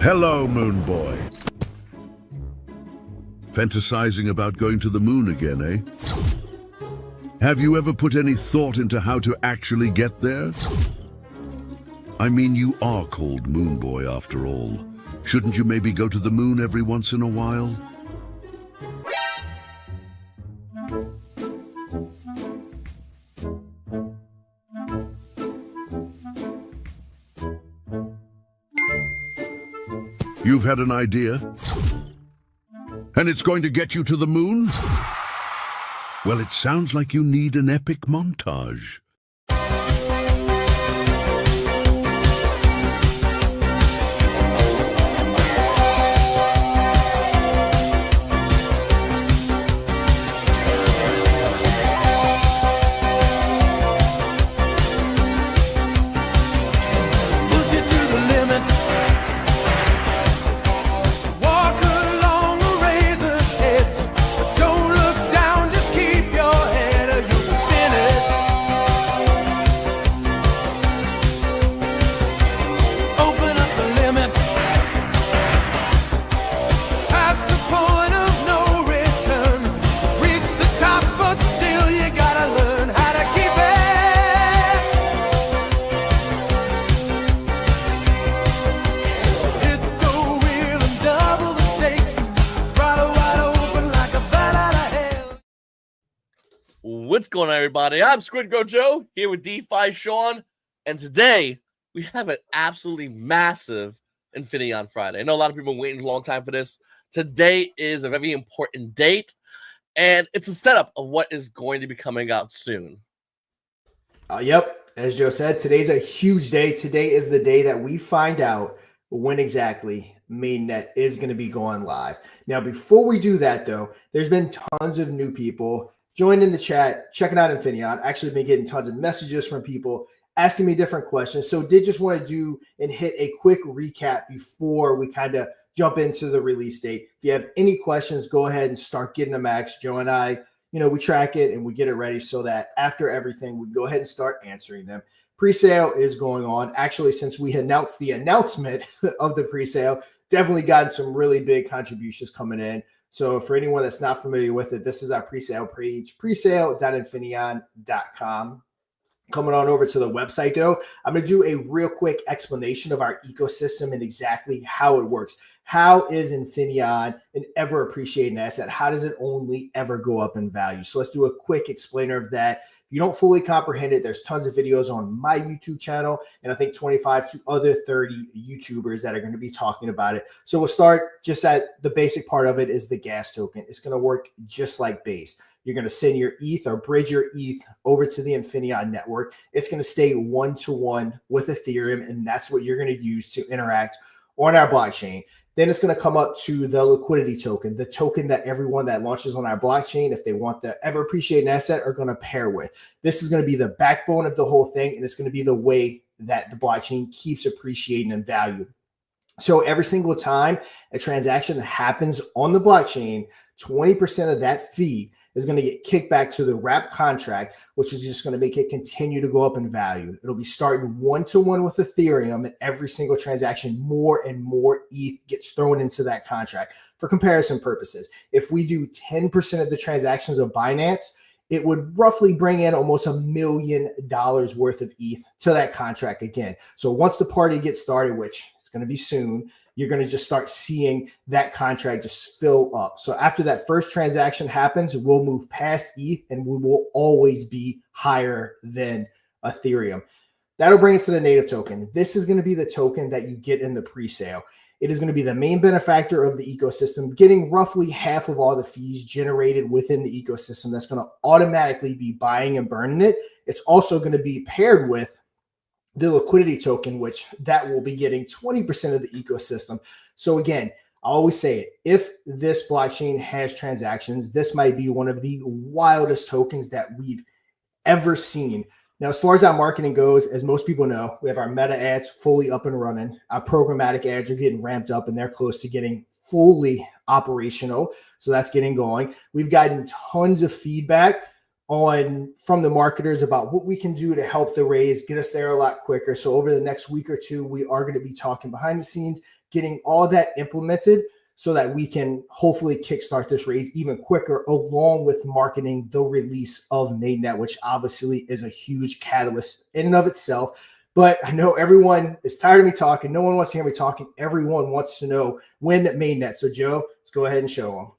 Hello, Moon Boy. Fantasizing about going to the moon again, eh? Have you ever put any thought into how to actually get there? I mean, you are called Moon Boy after all. Shouldn't you maybe go to the moon every once in a while? You've had an idea? And it's going to get you to the moon? Well, it sounds like you need an epic montage. What's going on, everybody? I'm Squidgrow Joe here with Defi Shaun, and today we have an absolutely massive Infinaeon Friday. I know a lot of people are waiting a long time for this. Today is a very important date, and it's a setup of what is going to be coming out soon. Yep, as Joe said, today's a huge day. Today is the day that we find out when exactly MainNet is going to be going live. Now, before we do that, though, there's been tons of new people joining the chat, checking out Infinaeon. Actually been getting tons of messages from people asking me different questions. So did just want to do and hit a quick recap before we kind of jump into the release date. If you have any questions, go ahead and start getting them asked. Joe and I, we track it and we get it ready so that after everything, we go ahead and start answering them. Pre-sale is going on. Actually, since we announced the announcement of the pre-sale, definitely gotten some really big contributions coming in. So for anyone that's not familiar with it, this is our pre-sale page, presale.infinaeon.com. Coming on over to the website, though, I'm going to do a real quick explanation of our ecosystem and exactly how it works. How is Infinaeon an ever-appreciating asset? How does it only ever go up in value? So let's do a quick explainer of that. If you don't fully comprehend it, there's tons of videos on my YouTube channel, and I think 25 to other 30 YouTubers that are going to be talking about it. So we'll start just at the basic part of it is the gas token. It's going to work just like Base. You're going to send your ETH or bridge your ETH over to the Infinaeon network. It's going to stay one-to-one with Ethereum, and that's what you're going to use to interact on our blockchain. Then it's going to come up to the liquidity token, the token that everyone that launches on our blockchain, if they want the ever appreciating asset, are going to pair with. This is going to be the backbone of the whole thing, and it's going to be the way that the blockchain keeps appreciating in value. So every single time a transaction happens on the blockchain, 20% of that fee is going to get kicked back to the wrap contract, which is just going to make it continue to go up in value. It'll be starting one-to-one with Ethereum, and every single transaction, more and more ETH gets thrown into that contract. For comparison purposes, if we do 10% of the transactions of Binance, it would roughly bring in almost $1 million worth of ETH to that contract again. So once the party gets started, which is going to be soon, you're going to just start seeing that contract just fill up. So after that first transaction happens, we'll move past ETH and we will always be higher than Ethereum. That'll bring us to the native token. This is going to be the token that you get in the pre-sale. It is going to be the main benefactor of the ecosystem, getting roughly half of all the fees generated within the ecosystem. That's going to automatically be buying and burning it. It's also going to be paired with the liquidity token, which that will be getting 20% of the ecosystem. So again, I always say it, if this blockchain has transactions, this might be one of the wildest tokens that we've ever seen. Now, as far as our marketing goes, as most people know, we have our meta ads fully up and running. Our programmatic ads are getting ramped up and they're close to getting fully operational. So that's getting going. We've gotten tons of feedback from the marketers about what we can do to help the raise, get us there a lot quicker. So over the next week or two, we are going to be talking behind the scenes, getting all that implemented so that we can hopefully kickstart this raise even quicker, along with marketing the release of MainNet, which obviously is a huge catalyst in and of itself. But I know everyone is tired of me talking. No one wants to hear me talking. Everyone wants to know when MainNet. So Joe, let's go ahead and show them.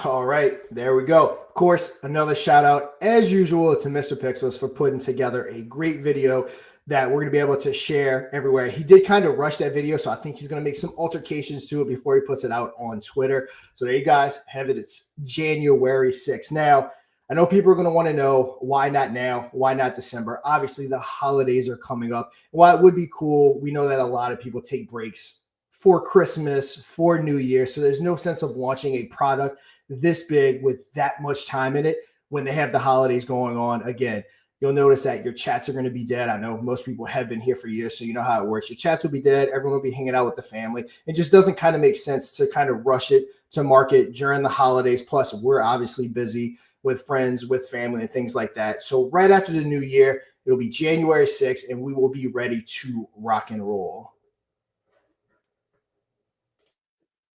All right, there we go. Of course, another shout out, as usual, to Mr. Pixels for putting together a great video that we're going to be able to share everywhere. He did kind of rush that video, so I think he's going to make some altercations to it before he puts it out on Twitter. So there you guys have it. It's January 6th. Now, I know people are going to want to know, why not now? Why not December? Obviously, the holidays are coming up. While it would be cool, we know that a lot of people take breaks for Christmas, for New Year, so there's no sense of launching a product this big with that much time in it when they have the holidays going on. Again, you'll notice that your chats are going to be dead. I know most people have been here for years, so you know how it works. Your chats will be dead. Everyone will be hanging out with the family. It just doesn't kind of make sense to kind of rush it to market during the holidays. Plus, we're obviously busy with friends, with family, and things like that. So right after the new year, it'll be January 6th, and we will be ready to rock and roll.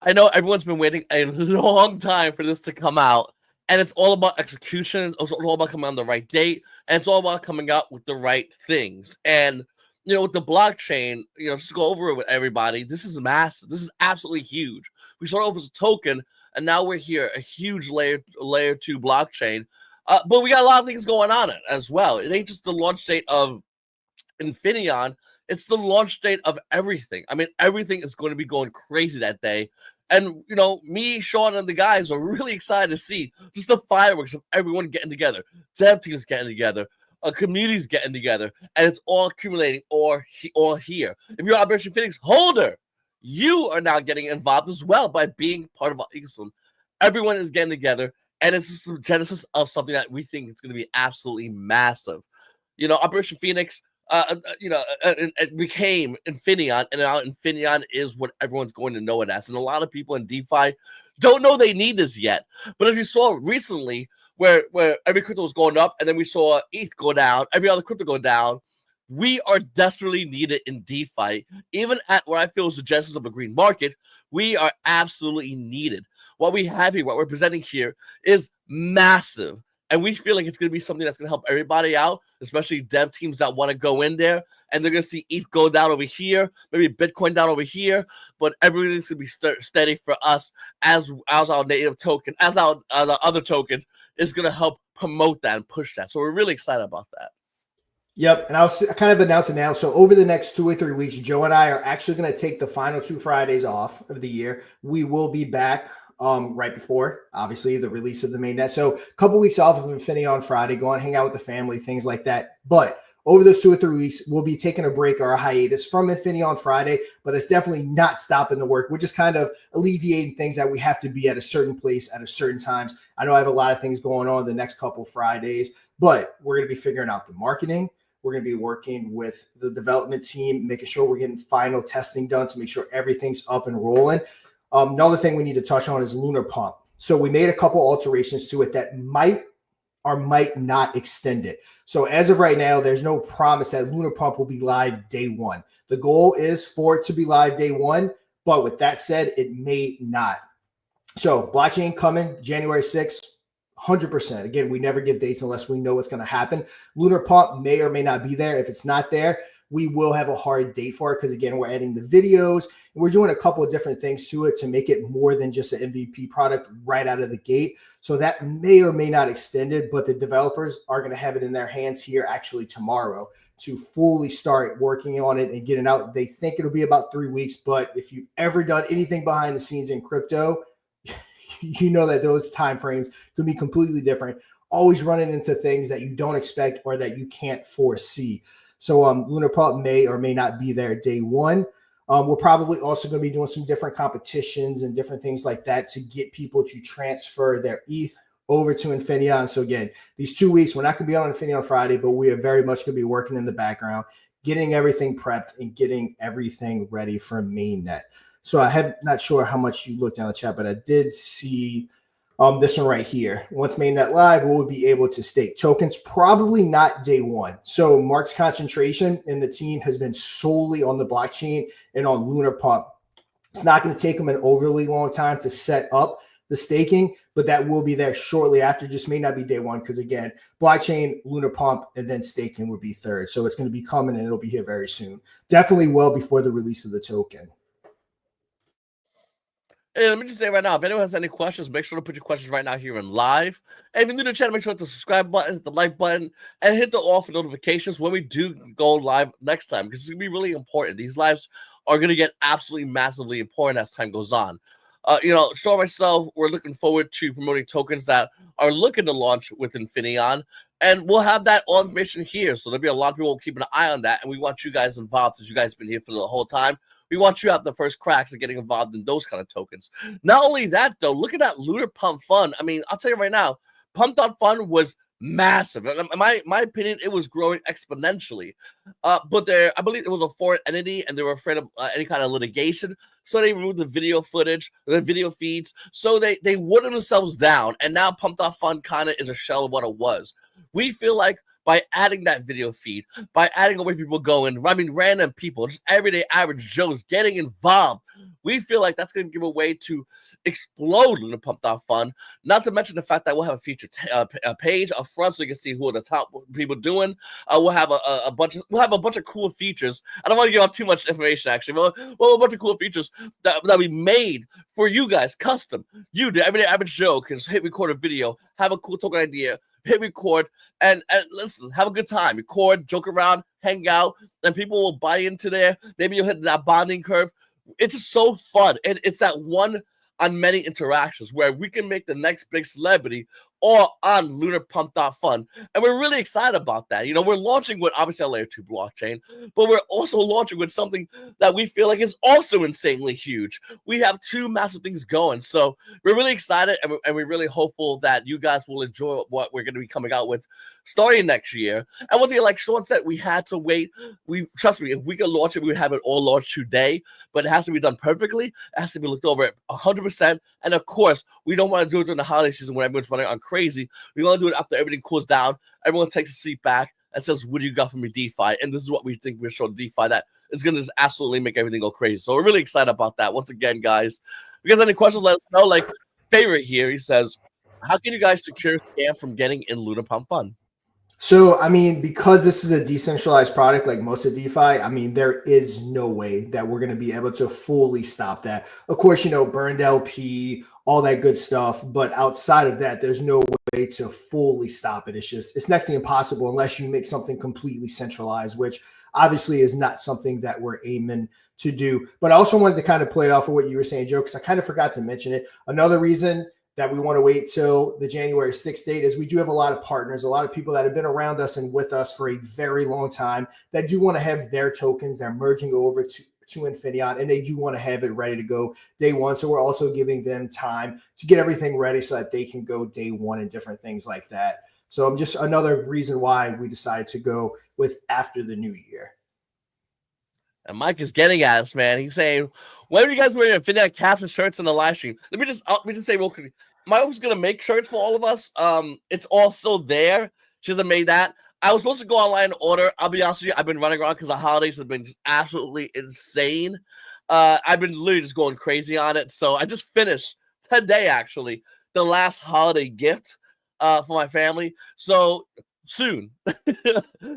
I know everyone's been waiting a long time for this to come out, and it's all about execution. It's all about coming on the right date, and it's all about coming out with the right things. And, you know, with the blockchain, you know, just go over it with everybody. This is massive. This is absolutely huge. We started off as a token, and now we're here, a huge layer 2 blockchain. But we got a lot of things going on it as well. It ain't just the launch date of Infinaeon, it's the launch date of everything. I mean, everything is going to be going crazy that day. And, you know, me, Shaun, and the guys are really excited to see just the fireworks of everyone getting together, dev teams getting together, communities getting together, and it's all accumulating all here. If you're an Operation Phoenix holder, you are now getting involved as well by being part of our ecosystem. Everyone is getting together, and it's just the genesis of something that we think is going to be absolutely massive. You know, Operation Phoenix, it became Infinion, and now Infinion is what everyone's going to know it as. And a lot of people in DeFi don't know they need this yet. But as we saw recently, where every crypto was going up, and then we saw ETH go down, every other crypto go down, we are desperately needed in DeFi. Even at what I feel is the genesis of a green market, we are absolutely needed. What we have here, what we're presenting here, is massive. And we feel like it's going to be something that's going to help everybody out, especially dev teams that want to go in there. And they're going to see ETH go down over here, maybe Bitcoin down over here. But everything's going to be steady for us as our native token, as our other tokens is going to help promote that and push that. So we're really excited about that. Yep. And I'll kind of announce it now. So over the next 2 or 3 weeks, Joe and I are actually going to take the final 2 Fridays off of the year. We will be back right before, obviously, the release of the mainnet. So a couple weeks off of Infinion on Friday, go on, hang out with the family, things like that. But over those 2 or 3 weeks, we'll be taking a break or a hiatus from Infinion on Friday, but it's definitely not stopping the work. We're just kind of alleviating things that we have to be at a certain place at a certain times. I know I have a lot of things going on the next couple Fridays, but we're going to be figuring out the marketing. We're going to be working with the development team, making sure we're getting final testing done to make sure everything's up and rolling. Another thing we need to touch on is Lunar Pump. So we made a couple alterations to it that might or might not extend it. So as of right now, there's no promise that Lunar Pump will be live day one. The goal is for it to be live day one, but with that said, it may not. So blockchain coming January 6th, 100%. Again, we never give dates unless we know what's going to happen. Lunar Pump may or may not be there. If it's not there, we will have a hard date for it because, again, we're adding the videos. And we're doing a couple of different things to it to make it more than just an MVP product right out of the gate. So that may or may not extend it, but the developers are going to have it in their hands here actually tomorrow to fully start working on it and getting out. They think it'll be about 3 weeks, but if you've ever done anything behind the scenes in crypto, you know that those timeframes can be completely different, always running into things that you don't expect or that you can't foresee. So Lunar Pump may or may not be there day one. We're probably also going to be doing some different competitions and different things like that to get people to transfer their ETH over to Infinaeon. So again, these 2 weeks, we're not going to be on Infinaeon on Friday, but we are very much going to be working in the background, getting everything prepped and getting everything ready for MainNet. So I have not sure how much you looked down the chat, but I did see this one right here. Once MainNet live, we'll be able to stake tokens, probably not day one. So Mark's concentration in the team has been solely on the blockchain and on Lunar Pump. It's not going to take them an overly long time to set up the staking, but that will be there shortly after. Just may not be day one because, again, blockchain, Lunar Pump, and then staking would be third. So it's going to be coming and it'll be here very soon. Definitely well before the release of the token. Hey, let me just say right now, if anyone has any questions, make sure to put your questions right now here in live. And if you're new to the channel, make sure to hit the subscribe button, hit the like button, and hit the all for notifications when we do go live next time, because it's going to be really important. These lives are going to get absolutely massively important as time goes on. Shaun and myself, we're looking forward to promoting tokens that are looking to launch with Infinaeon, and we'll have that all information here. So there'll be a lot of people keeping an eye on that, and we want you guys involved since you guys have been here for the whole time. We want you to have the first cracks at getting involved in those kind of tokens. Not only that, though, look at that Lunar Pump Fund. I mean, I'll tell you right now, Pump.Fund was massive. In my opinion, it was growing exponentially. But I believe it was a foreign entity, and they were afraid of any kind of litigation. So they removed the video footage, the video feeds. So they watered themselves down. And now Pump.Fund kind of is a shell of what it was. We feel like by adding that video feed, by adding away people going, I mean, random people, just everyday average Joes getting involved, we feel like that's going to give a way to explode Lunar Pump.Fund. Not to mention the fact that we'll have a feature page up front so you can see who are the top people doing. We'll have a bunch of cool features. I don't want to give out too much information actually. We'll have a bunch of cool features that we made for you guys, custom. You, the everyday average Joe, can just hit record a video, have a cool token idea, hit record, and listen, have a good time. Record, joke around, hang out, and people will buy into there. Maybe you'll hit that bonding curve. It's just so fun. And it's that one on many interactions where we can make the next big celebrity or on Lunar Pump.Fund. And we're really excited about that. We're launching with obviously a layer 2 blockchain, but we're also launching with something that we feel like is also insanely huge. We have two massive things going. So we're really excited, and we're really hopeful that you guys will enjoy what we're going to be coming out with starting next year. And once again, like Shaun said, we had to wait. Trust me, if we could launch it, we would have it all launched today, but it has to be done perfectly. It has to be looked over at 100%. And of course, we don't want to do it during the holiday season when everyone's running on crazy. We want to do it after everything cools down. Everyone takes a seat back and says, what do you got for me, DeFi? And this is what we think we're showing DeFi that is going to just absolutely make everything go crazy. So we're really excited about that. Once again, guys, if you guys have any questions, let us know. Like favorite here, he says, how can you guys secure scam from getting in Lunar Pump Fund? So, I mean, because this is a decentralized product like most of DeFi, I mean, there is no way that we're going to be able to fully stop that. Of course, burned LP, all that good stuff. But outside of that, there's no way to fully stop it. It's next to impossible unless you make something completely centralized, which obviously is not something that we're aiming to do. But I also wanted to kind of play off of what you were saying, Joe, because I kind of forgot to mention it. Another reason that we want to wait till the January 6th date is we do have a lot of partners, a lot of people that have been around us and with us for a very long time that do want to have their tokens. They're merging over to Infinaeon, and they do want to have it ready to go day one. So we're also giving them time to get everything ready so that they can go day one and different things like that. So just another reason why we decided to go with after the new year. And Mike is getting at us, man. He's saying, When are you guys wearing Infinaeon caps and shirts in the live stream? Let me just say real quick. My wife's gonna make shirts for all of us. It's all still there. She hasn't made that. I was supposed to go online and order. I'll be honest with you, I've been running around because the holidays have been just absolutely insane. I've been literally just going crazy on it. So I just finished today, actually, the last holiday gift for my family. So soon,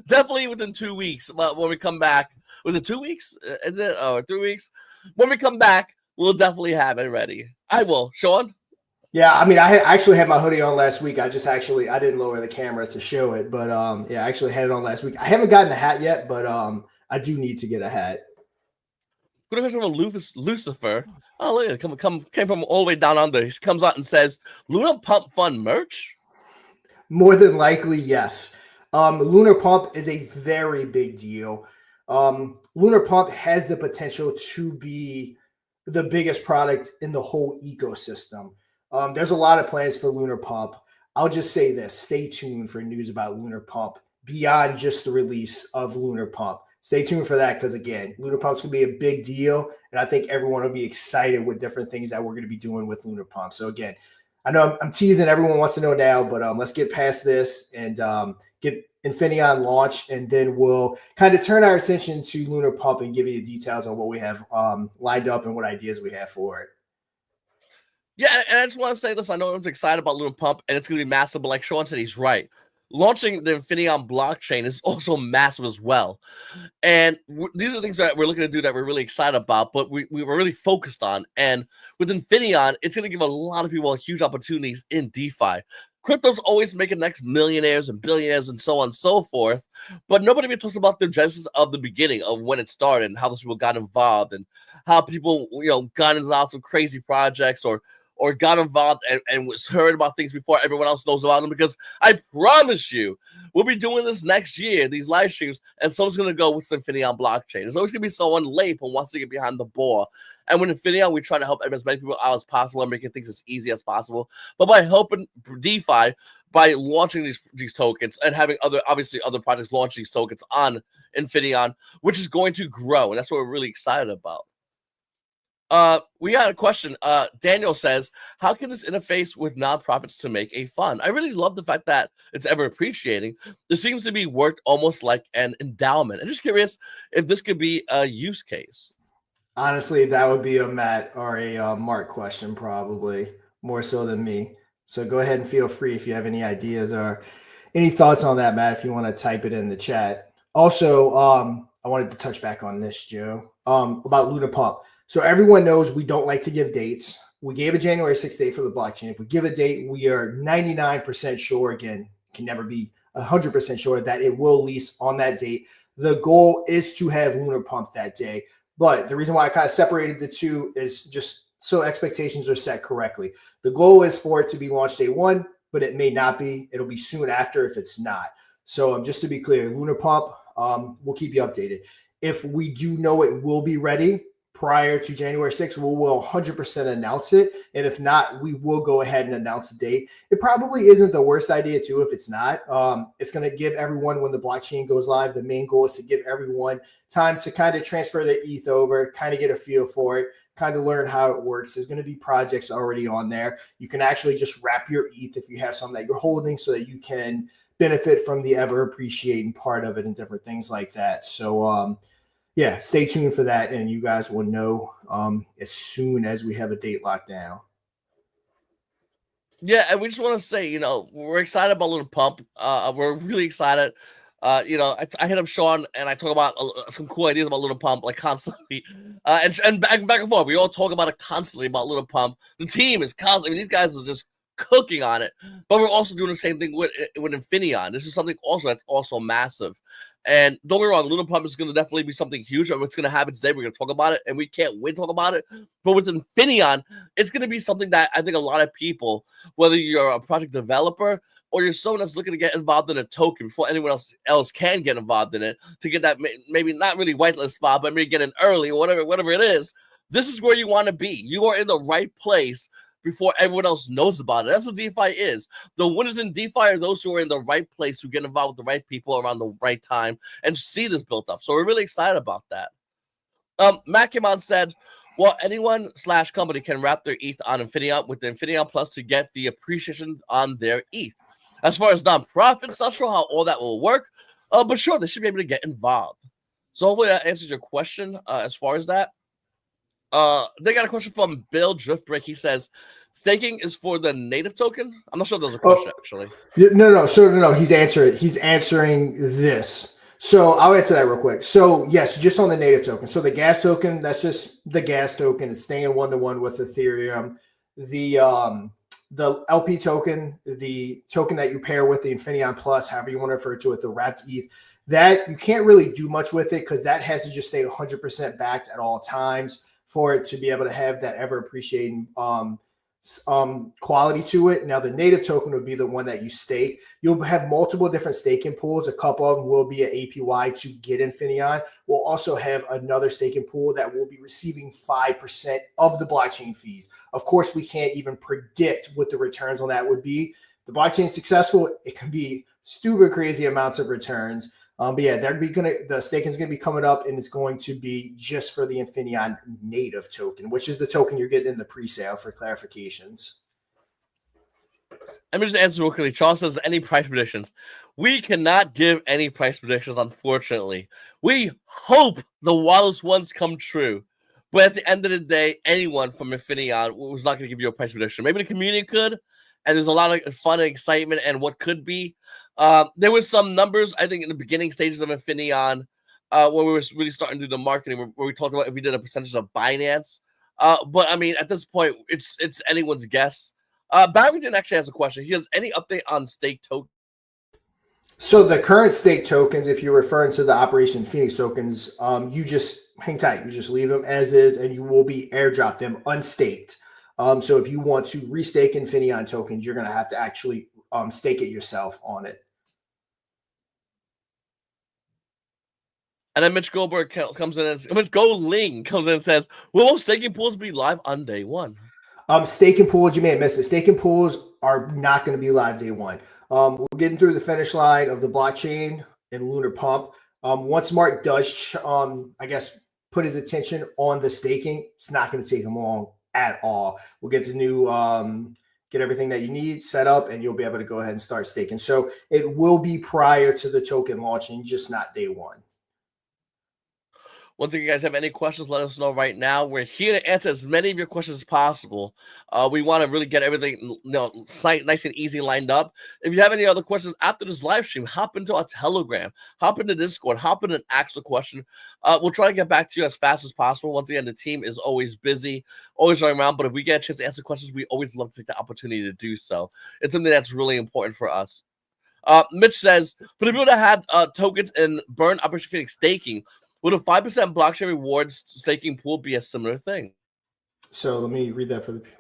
definitely within 2 weeks. When we come back, was it 2 weeks? Is it 3 weeks? When we come back, we'll definitely have it ready. I will, Shaun. Yeah, I mean, I actually had my hoodie on last week. I didn't lower the camera to show it, but yeah, I actually had it on last week. I haven't gotten a hat yet, but I do need to get a hat. Good question from Lucifer. Oh, look at it. Came from all the way down under. He comes out and says, Lunar Pump Fun merch? More than likely, yes. Lunar Pump is a very big deal. Lunar Pump has the potential to be the biggest product in the whole ecosystem. There's a lot of plans for Lunar Pump. I'll just say this. Stay tuned for news about Lunar Pump beyond just the release of Lunar Pump. Stay tuned for that because, again, Lunar Pump's going to be a big deal, and I think everyone will be excited with different things that we're going to be doing with Lunar Pump. So, again, I know I'm teasing. Everyone wants to know now, but let's get past this and get Infinaeon launched, and then we'll kind of turn our attention to Lunar Pump and give you the details on what we have lined up and what ideas we have for it. Yeah, and I just want to say this. I know everyone's excited about Lunar Pump, and it's going to be massive, but like Shaun said, he's right. Launching the Infinaeon blockchain is also massive as well. And these are the things that we're looking to do that we're really excited about, but we were really focused on. And with Infinaeon, it's going to give a lot of people huge opportunities in DeFi. Crypto's always making next millionaires and billionaires and so on and so forth, but nobody even talks about the genesis of the beginning of when it started and how those people got involved and how people, got involved in crazy projects or got involved and was heard about things before everyone else knows about them, because I promise you, we'll be doing this next year, these live streams, and someone's going to go with Infinaeon blockchain. There's always going to be someone late who wants to get behind the ball. And with Infinaeon, we try to help as many people out as possible and making things as easy as possible. But by helping DeFi, by launching these tokens and having other projects launch these tokens on Infinaeon, which is going to grow. And that's what we're really excited about. We got a question. Daniel says, how can this interface with nonprofits to make a fund? I really love the fact that it's ever appreciating. This seems to be worked almost like an endowment. I'm just curious if this could be a use case. Honestly, that would be a Matt or a Mark question, probably more so than me. So go ahead and feel free if you have any ideas or any thoughts on that, Matt, if you want to type it in the chat. Also, I wanted to touch back on this, Joe, about Lunar Pump. So everyone knows we don't like to give dates. We gave a January 6th date for the blockchain. If we give a date, we are 99% sure, again, can never be 100% sure that it will lease on that date. The goal is to have Lunar Pump that day. But the reason why I kind of separated the two is just so expectations are set correctly. The goal is for it to be launched day one, but it may not be. It'll be soon after if it's not. So just to be clear, Lunar Pump, we'll keep you updated. If we do know it will be ready prior to January 6th, we will 100% announce it. And if not, we will go ahead and announce the date. It probably isn't the worst idea too if it's not. It's going to give everyone, when the blockchain goes live, the main goal is to give everyone time to kind of transfer their ETH over, kind of get a feel for it, kind of learn how it works. There's going to be projects already on there. You can actually just wrap your ETH if you have something that you're holding so that you can benefit from the ever appreciating part of it and different things like that. So, yeah, stay tuned for that, and you guys will know as soon as we have a date locked down. Yeah, and we just want to say, we're excited about Lunar Pump. We're really excited. I hit up Shaun and I talk about some cool ideas about Lunar Pump like constantly, and back and forth. We all talk about it constantly about Lunar Pump. The team is constantly. These guys are just cooking on it, but we're also doing the same thing with Infinaeon. This is something also that's also massive. And don't get me wrong, Lunar Pump is going to definitely be something huge. It's going to happen today. We're going to talk about it, and we can't wait to talk about it. But with Infinaeon, it's going to be something that I think a lot of people, whether you're a project developer or you're someone that's looking to get involved in a token before anyone else can get involved in it, to get that maybe not really whitelist spot, but maybe get in early or whatever it is, this is where you want to be. You are in the right place before everyone else knows about it. That's what DeFi is. The winners in DeFi are those who are in the right place, who get involved with the right people around the right time and see this built up. So we're really excited about that. Matt came out and said, Well, anyone / company can wrap their ETH on Infinaeon with the Infinaeon Plus to get the appreciation on their ETH. As far as nonprofits, not sure how all that will work, but sure, they should be able to get involved. So hopefully that answers your question as far as that. They got a question from Bill Driftbreak. He says, staking is for the native token? I'm not sure if there's a question, actually. No. He's answering this. So I'll answer that real quick. So yes, just on the native token. So the gas token, that's just the gas token. It's staying 1-to-1 with Ethereum. The LP token, the token that you pair with the Infinion Plus, however you want to refer to it, the wrapped ETH, that you can't really do much with it because that has to just stay 100% backed at all times for it to be able to have that ever appreciating quality to it. Now, the native token would be the one that you stake. You'll have multiple different staking pools. A couple of them will be an APY to get Infinion. We'll also have another staking pool that will be receiving 5% of the blockchain fees. Of course, we can't even predict what the returns on that would be. The blockchain is successful, it can be stupid crazy amounts of returns. But yeah, the staking is going to be coming up, and it's going to be just for the Infinion native token, which is the token you're getting in the pre-sale for clarifications. Let me just answer real quickly. Charles says, any price predictions? We cannot give any price predictions, unfortunately. We hope the wildest ones come true. But at the end of the day, anyone from Infinion was not going to give you a price prediction. Maybe the community could, and there's a lot of fun and excitement and what could be. There was some numbers, I think, in the beginning stages of Infinion where we were really starting to do the marketing, where we talked about if we did a percentage of Binance. But, I mean, at this point, it's anyone's guess. Barrington actually has a question. He has any update on stake tokens? So the current stake tokens, if you're referring to the Operation Phoenix tokens, you just hang tight. You just leave them as is, and you will be airdrop them unstaked. So if you want to restake Infinion tokens, you're going to have to actually stake it yourself on it. And then Mitch Goldberg comes in and Mitch Goldling comes in and says, will staking pools be live on day one? Staking pools, you may have missed it. Staking pools are not going to be live day one. We're getting through the finish line of the blockchain and Lunar Pump. Once Mark does, I guess, put his attention on the staking, it's not going to take him long at all. We'll get the get everything that you need set up, and you'll be able to go ahead and start staking. So it will be prior to the token launching, just not day one. Once again, guys, have any questions, let us know right now. We're here to answer as many of your questions as possible. We want to really get everything nice and easy lined up. If you have any other questions after this live stream, hop into our Telegram, hop into Discord, hop in and ask a question. We'll try to get back to you as fast as possible. Once again, the team is always busy, always running around. But if we get a chance to answer questions, we always love to take the opportunity to do so. It's something that's really important for us. Mitch says, for the people that had tokens in Burn Operation Phoenix staking, would a 5% blockchain rewards staking pool be a similar thing? So let me read that for the people.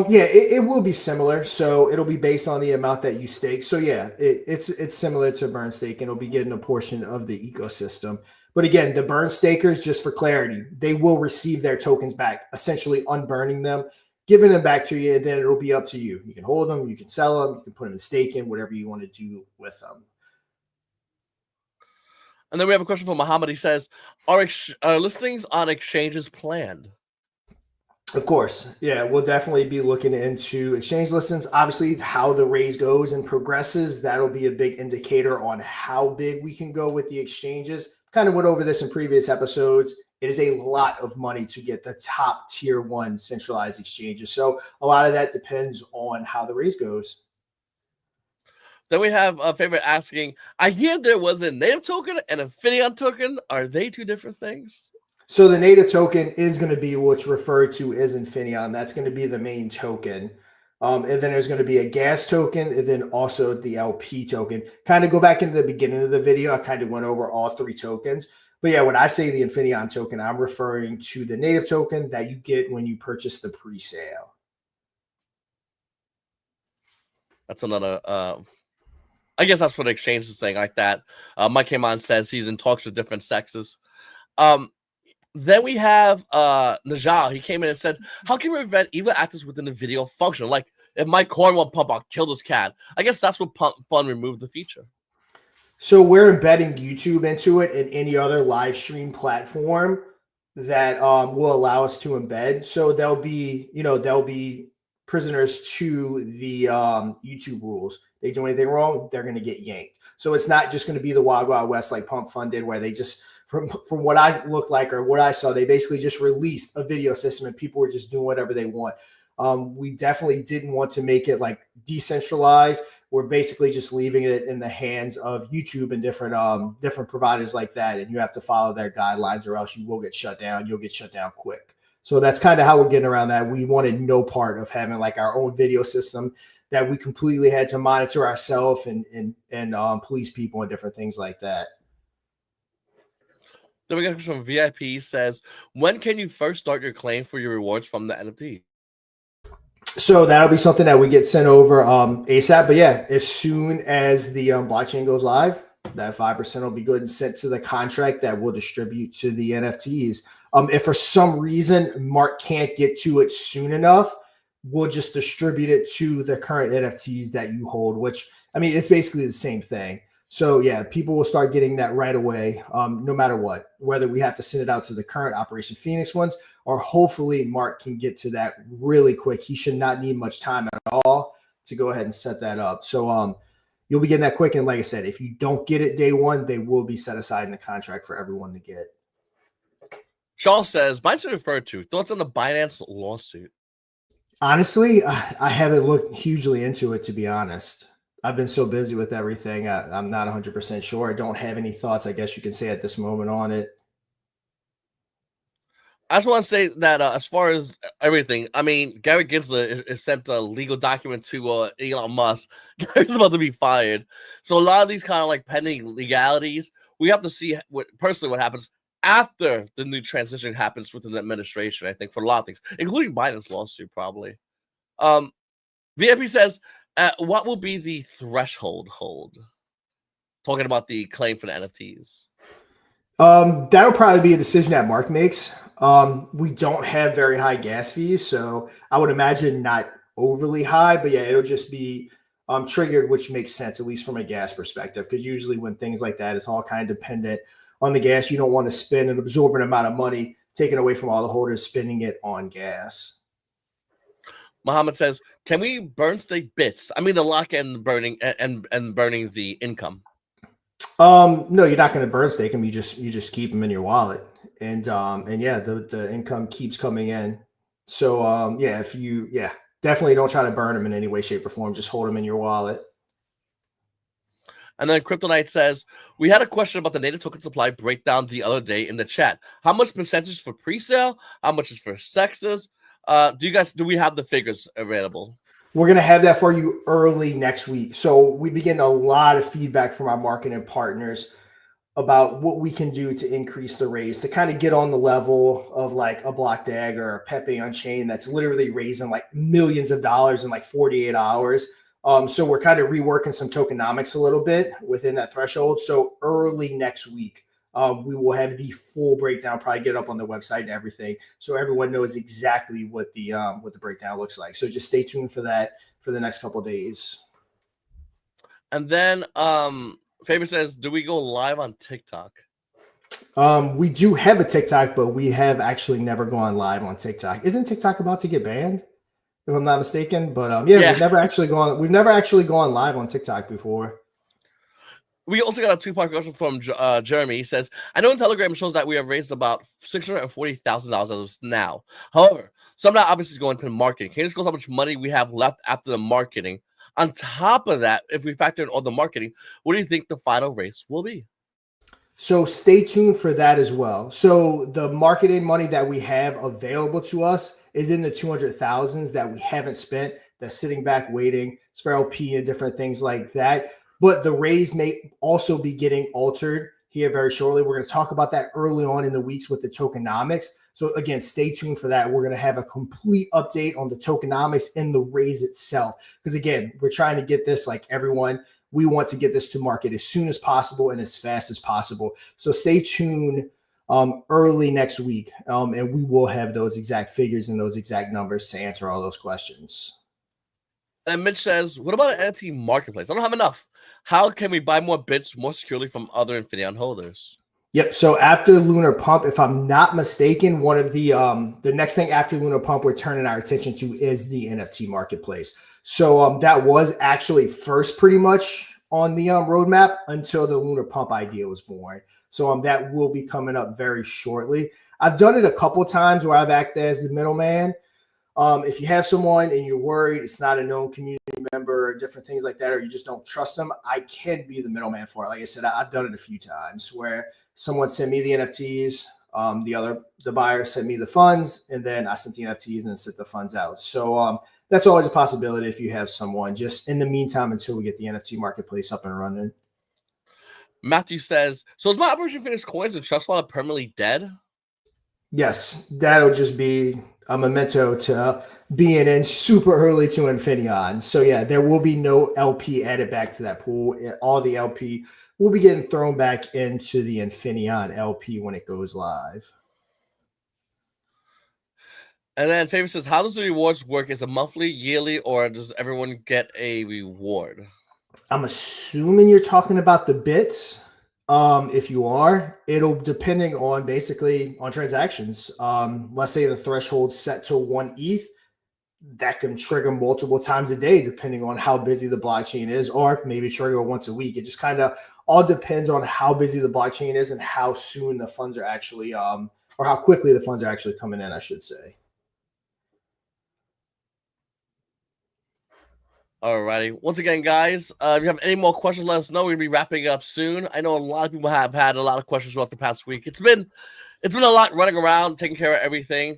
Yeah, it will be similar. So it'll be based on the amount that you stake. So yeah, it's similar to Burn Stake, and it'll be getting a portion of the ecosystem. But again, the Burn stakers, just for clarity, they will receive their tokens back, essentially unburning them, giving them back to you, and then it'll be up to you. You can hold them, you can sell them, you can put them in staking, whatever you want to do with them. And then we have a question from Muhammad. He says, are listings on exchanges planned? Of course. Yeah, we'll definitely be looking into exchange listings. Obviously, how the raise goes and progresses, that'll be a big indicator on how big we can go with the exchanges. Kind of went over this in previous episodes. It is a lot of money to get the top tier 1 centralized exchanges. So a lot of that depends on how the raise goes. Then we have a favorite asking, I hear there was a native token and a Infinion token. Are they two different things? So the native token is going to be what's referred to as Infinion. That's going to be the main token. And then there's going to be a gas token, and then also the LP token. Kind of go back into the beginning of the video. I kind of went over all 3 tokens. But yeah, when I say the Infinion token, I'm referring to the native token that you get when you purchase the pre-sale. That's another... I guess that's what the exchange is saying like that. Mike came on, says he's in talks with different sexes. Then we have Najal. He came in and said, how can we prevent evil actors within the video function? Like, if my corn won't pump, I'll kill this cat. I guess that's what Fun removed the feature. So we're embedding YouTube into it and any other live stream platform that will allow us to embed. So they'll be prisoners to the YouTube rules. They do anything wrong, they're going to get yanked. So it's not just going to be the Wild Wild West like Pump Fun did, where they just from what I looked like or what I saw, they basically just released a video system and people were just doing whatever they want. We definitely didn't want to make it like decentralized. We're basically just leaving it in the hands of YouTube and different providers like that, and you have to follow their guidelines or else you will get shut down. You'll get shut down quick. So that's kind of how we're getting around that. We wanted no part of having like our own video system that we completely had to monitor ourselves and police people and different things like that. Then we got some VIP says, when can you first start your claim for your rewards from the NFT? So that'll be something that we get sent over ASAP. But yeah, as soon as the blockchain goes live, that 5% will be good and sent to the contract that will distribute to the NFTs. If for some reason Mark can't get to it soon enough, we'll just distribute it to the current NFTs that you hold, which, I mean, it's basically the same thing. So yeah, people will start getting that right away, no matter what, whether we have to send it out to the current Operation Phoenix ones, or hopefully Mark can get to that really quick. He should not need much time at all to go ahead and set that up. So you'll be getting that quick. And like I said, if you don't get it day one, they will be set aside in the contract for everyone to get. Shaun says, Binance referred to. Thoughts on the Binance lawsuit? Honestly, I haven't looked hugely into it, to be honest. I've been so busy with everything. I'm not 100% sure. I don't have any thoughts, I guess you can say, at this moment on it. I just want to say that as far as everything, I mean, Gary Gensler is sent a legal document to Elon Musk. Gary's about to be fired. So a lot of these kind of like pending legalities, we have to see what happens after the new transition happens within the administration, I think, for a lot of things, including Biden's lawsuit, probably. VIP says, what will be the threshold hold? Talking about the claim for the NFTs. That'll probably be a decision that Mark makes. We don't have very high gas fees, so I would imagine not overly high, but yeah, it'll just be triggered, which makes sense, at least from a gas perspective, because usually when things like that, it's all kind of dependent on the gas. You don't want to spend an absorbent amount of money taken away from all the holders spending it on gas. Muhammad says, can we burn stake bits? I mean, the lock and burning and burning the income. No, you're not going to burn stake them. You just keep them in your wallet, and yeah, the income keeps coming in. So yeah, definitely don't try to burn them in any way, shape, or form. Just hold them in your wallet. And then Kryptonite says, we had a question about the native token supply breakdown the other day in the chat. How much percentage for pre-sale? How much is for sexes? Do we have the figures available? We're going to have that for you early next week. So we begin a lot of feedback from our marketing partners about what we can do to increase the raise, to kind of get on the level of like a Block Dag or a Pepe Unchained that's literally raising like millions of dollars in like 48 hours. So we're kind of reworking some tokenomics a little bit within that threshold. So early next week, we will have the full breakdown, probably get up on the website and everything, so everyone knows exactly what the breakdown looks like. So just stay tuned for that for the next couple of days. And then Faber says, do we go live on TikTok? We do have a TikTok, but we have actually never gone live on TikTok. Isn't TikTok about to get banned, if I'm not mistaken? But yeah, we've never actually gone live on TikTok before. We also got a two-part question from Jeremy. He says, I know in Telegram shows that we have raised about $640,000 as of now. However, some of that obviously is going to the marketing. Can you disclose how much money we have left after the marketing? On top of that, if we factor in all the marketing, what do you think the final race will be? So stay tuned for that as well. So the marketing money that we have available to us is in the 200,000s that we haven't spent, that's sitting back waiting. It's for LP and different things like that. But the raise may also be getting altered here very shortly. We're going to talk about that early on in the weeks with the tokenomics. So again, stay tuned for that. We're going to have a complete update on the tokenomics and the raise itself. Because again, we're trying to get this, like everyone, we want to get this to market as soon as possible and as fast as possible. So stay tuned early next week, and we will have those exact figures and those exact numbers to answer all those questions. And Mitch says, what about an NFT marketplace? I don't have enough. How can we buy more bits more securely from other Infinion holders? Yep. So after Lunar Pump, if I'm not mistaken, one of the next thing after Lunar Pump we're turning our attention to is the NFT marketplace. So that was actually first pretty much on the roadmap until the Lunar Pump idea was born. So that will be coming up very shortly. I've done it a couple times where I've acted as the middleman. If you have someone and you're worried it's not a known community member or different things like that, or you just don't trust them, I can be the middleman for it. Like I said, I've done it a few times where someone sent me the NFTs, the buyer sent me the funds, and then I sent the NFTs and then sent the funds out. So that's always a possibility if you have someone. Just in the meantime, until we get the NFT marketplace up and running. Matthew says, so is my Operation Phoenix coins and trust wallet permanently dead? Yes, that'll just be a memento to being in super early to Infinion. So yeah, there will be no LP added back to that pool. All the LP will be getting thrown back into the Infinion LP when it goes live. And then Favor says, how does the rewards work? Is it monthly, yearly, or does everyone get a reward? I'm assuming you're talking about the bits. If you are, it'll depending on basically on transactions. Let's say the threshold's set to 1 ETH, that can trigger multiple times a day, depending on how busy the blockchain is, or maybe trigger once a week. It just kind of all depends on how busy the blockchain is and how soon the funds are actually, or how quickly the funds are actually coming in, I should say. Alrighty. Once again, guys, if you have any more questions, let us know. We're gonna be wrapping up soon. I know a lot of people have had a lot of questions throughout the past week. It's been a lot running around, taking care of everything.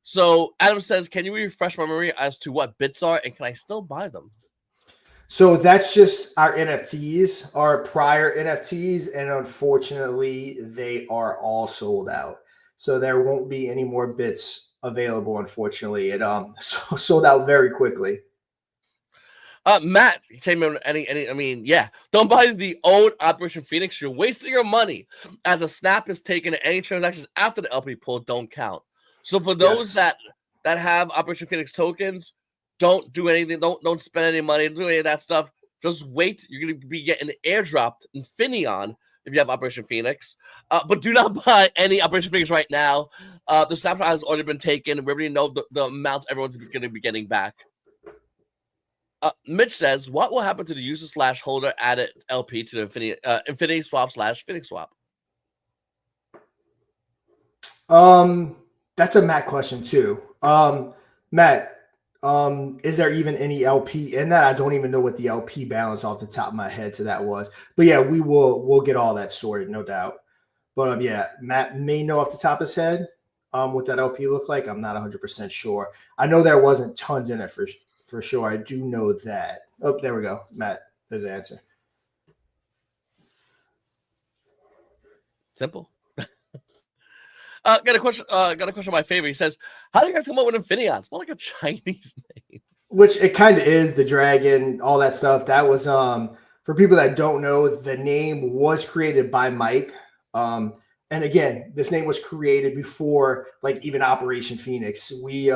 So Adam says, can you refresh my memory as to what bits are and can I still buy them? So that's just our NFTs, our prior NFTs, and unfortunately, they are all sold out. So there won't be any more bits available. Unfortunately, it sold out very quickly. Matt came in. Don't buy the old Operation Phoenix. You're wasting your money, as a snap is taken. Any transactions after the LP pull don't count. So for those that have Operation Phoenix tokens, don't do anything. Don't spend any money. Don't do any of that stuff. Just wait. You're gonna be getting airdropped Infinion if you have Operation Phoenix. But do not buy any Operation Phoenix right now. The snapshot has already been taken. We already know the amounts everyone's gonna be getting back. Mitch says, what will happen to the user / holder added LP to the Infinity Swap / Phoenix Swap? That's a Matt question too. Matt, is there even any LP in that? I don't even know what the LP balance off the top of my head to that was. But yeah, we'll get all that sorted, no doubt. But yeah, Matt may know off the top of his head what that LP looked like. I'm not 100% sure. I know there wasn't tons in it for sure. I do know that. Oh, there we go. Matt, there's the answer. Simple. Got a question. On my favorite. He says, "How do you guys come up with Infinion? It's more like a Chinese name." Which it kind of is, the dragon, all that stuff. That was for people that don't know, the name was created by Mike. And again, this name was created before like even Operation Phoenix. It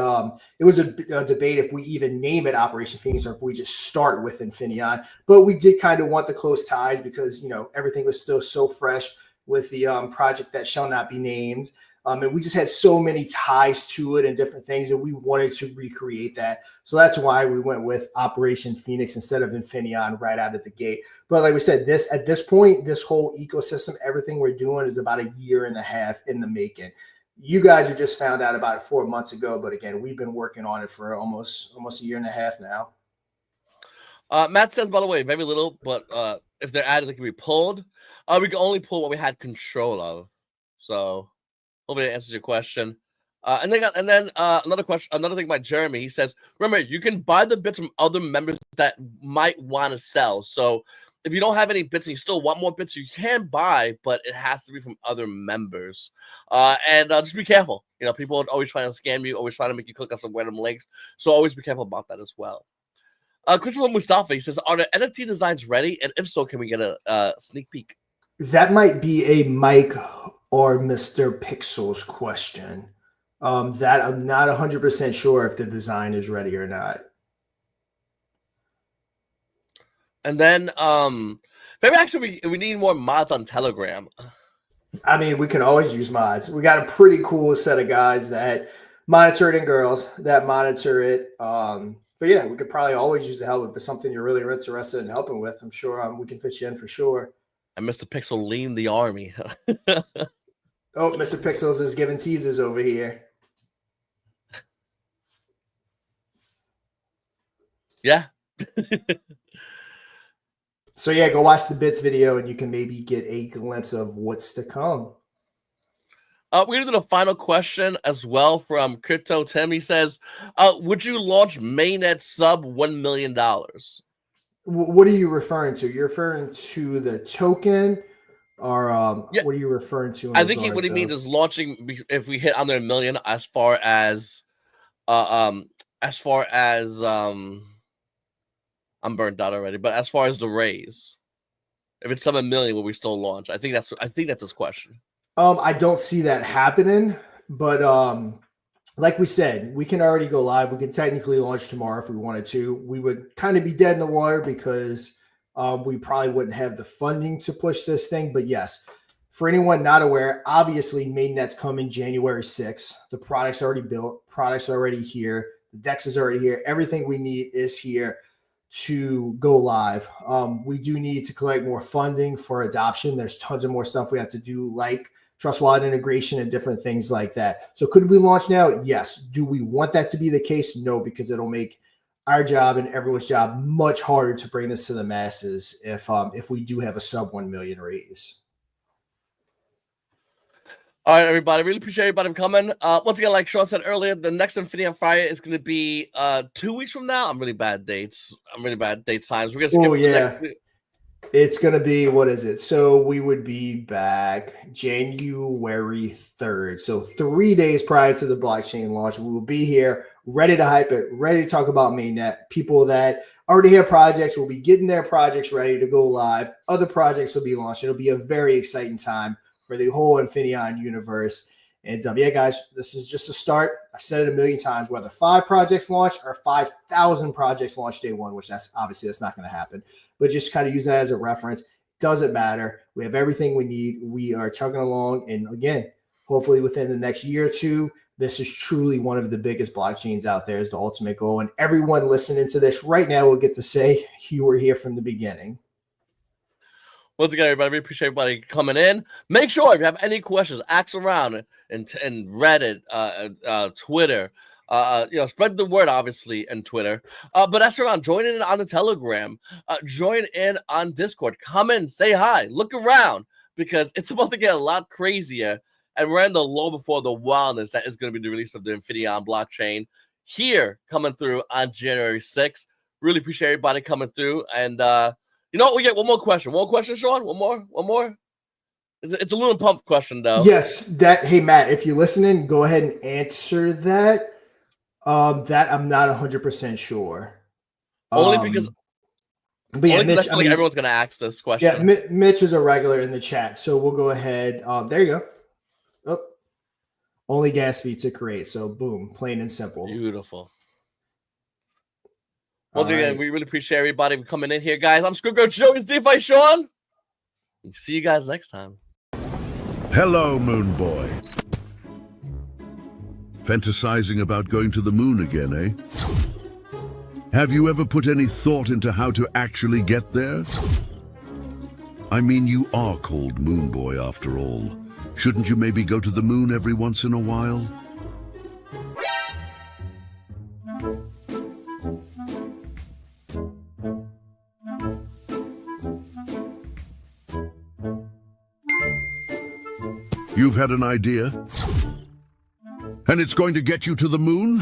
was a debate if we even name it Operation Phoenix or if we just start with Infinion. But we did kind of want the close ties because everything was still so fresh with the project that shall not be named. And we just had so many ties to it and different things, and we wanted to recreate that. So that's why we went with Operation Phoenix instead of Infinion right out of the gate. But like we said, at this point, this whole ecosystem, everything we're doing is about 1.5 years in the making. You guys are just found out about it 4 months ago, but again, we've been working on it for almost 1.5 years now. Matt says, by the way, very little, but if they're added, they can be pulled. We can only pull what we had control of. So hopefully that answers your question. And then another question, another thing by Jeremy. He says, remember, you can buy the bits from other members that might want to sell. So if you don't have any bits and you still want more bits, you can buy, but it has to be from other members. And just be careful. People are always trying to scam you, always trying to make you click on some random links. So always be careful about that as well. Christopher Mustafa, he says, are the NFT designs ready? And if so, can we get a sneak peek? That might be a Mike or Mr. Pixel's question. That I'm not 100% sure if the design is ready or not. And then maybe actually we need more mods on Telegram. I mean, we can always use mods. We got a pretty cool set of guys that monitor it and girls that monitor it. But yeah, we could probably always use the help if it's something you're really interested in helping with. I'm sure we can fit you in for sure. And Mr. Pixel lean the army. Oh, Mr. Pixels is giving teasers over here. Yeah. So yeah, go watch the Bits video and you can maybe get a glimpse of what's to come. We're going to do the final question as well from Crypto Tim. He says, would you launch MainNet sub $1 million? What are you referring to? You're referring to the token or Yeah. what are you referring to? I think what he means is launching if we hit under $1 million as far as I'm burnt out already, but as far as the raise, if it's $7 million, will we still launch? I think that's his question. I don't see that happening, but like we said, we can already go live. We can technically launch tomorrow if we wanted to. We would kind of be dead in the water because we probably wouldn't have the funding to push this thing. But yes, for anyone not aware, obviously MainNet's coming January 6th. The product's already built, product's already here, the DEX is already here. Everything we need is here to go live. We do need to collect more funding for adoption. There's tons of more stuff we have to do, like Trust Wallet integration and different things like that. So could we launch now? Yes. Do we want that to be the case? No, because it'll make our job and everyone's job much harder to bring this to the masses if we do have a sub 1 million raise. All right, everybody. Really appreciate everybody coming. Once again, like Shaun said earlier, the next Infinaeon Friday is going to be 2 weeks from now. I'm really bad dates times. We're going to skip the next week. It's going to be, what is it? So we would be back January 3rd. So 3 days prior to the blockchain launch, we will be here ready to hype it, ready to talk about MainNet. People that already have projects will be getting their projects ready to go live. Other projects will be launched. It'll be a very exciting time for the whole Infinaeon universe. And yeah, guys, this is just a start. I've said it a million times, whether 5 projects launch or 5,000 projects launch day one, which that's not going to happen. But just kind of use that as a reference. Doesn't matter. We have everything we need. We are chugging along. And again, hopefully within the next year or two, this is truly one of the biggest blockchains out there is the ultimate goal. And everyone listening to this right now will get to say you were here from the beginning. Once again, everybody, we appreciate everybody coming in. Make sure if you have any questions, ask around and Reddit, Twitter, spread the word, obviously, and Twitter. But ask around, join in on the Telegram, join in on Discord, come in, say hi, look around, because it's about to get a lot crazier. And we're in the low before the wildness that is going to be the release of the Infinaeon blockchain here coming through on January 6th. Really appreciate everybody coming through. And, we get one more question. One question, Shaun? One more? It's a Lunar Pump question, though. Yes. Hey, Matt, if you're listening, go ahead and answer that. That I'm not 100% sure. Only because Mitch, I mean, everyone's going to ask this question. Yeah, Mitch is a regular in the chat, so we'll go ahead. There you go. Oh, only gas fee to create. So boom, plain and simple. Beautiful. Once again, we really appreciate everybody coming in here, guys. I'm Squidgrow Joe. It's Defi Shaun. See you guys next time. Hello, Moon Boy. Fantasizing about going to the moon again, eh? Have you ever put any thought into how to actually get there? I mean, you are called Moon Boy after all. Shouldn't you maybe go to the moon every once in a while? You've had an idea? And it's going to get you to the moon?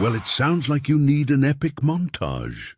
Well, it sounds like you need an epic montage.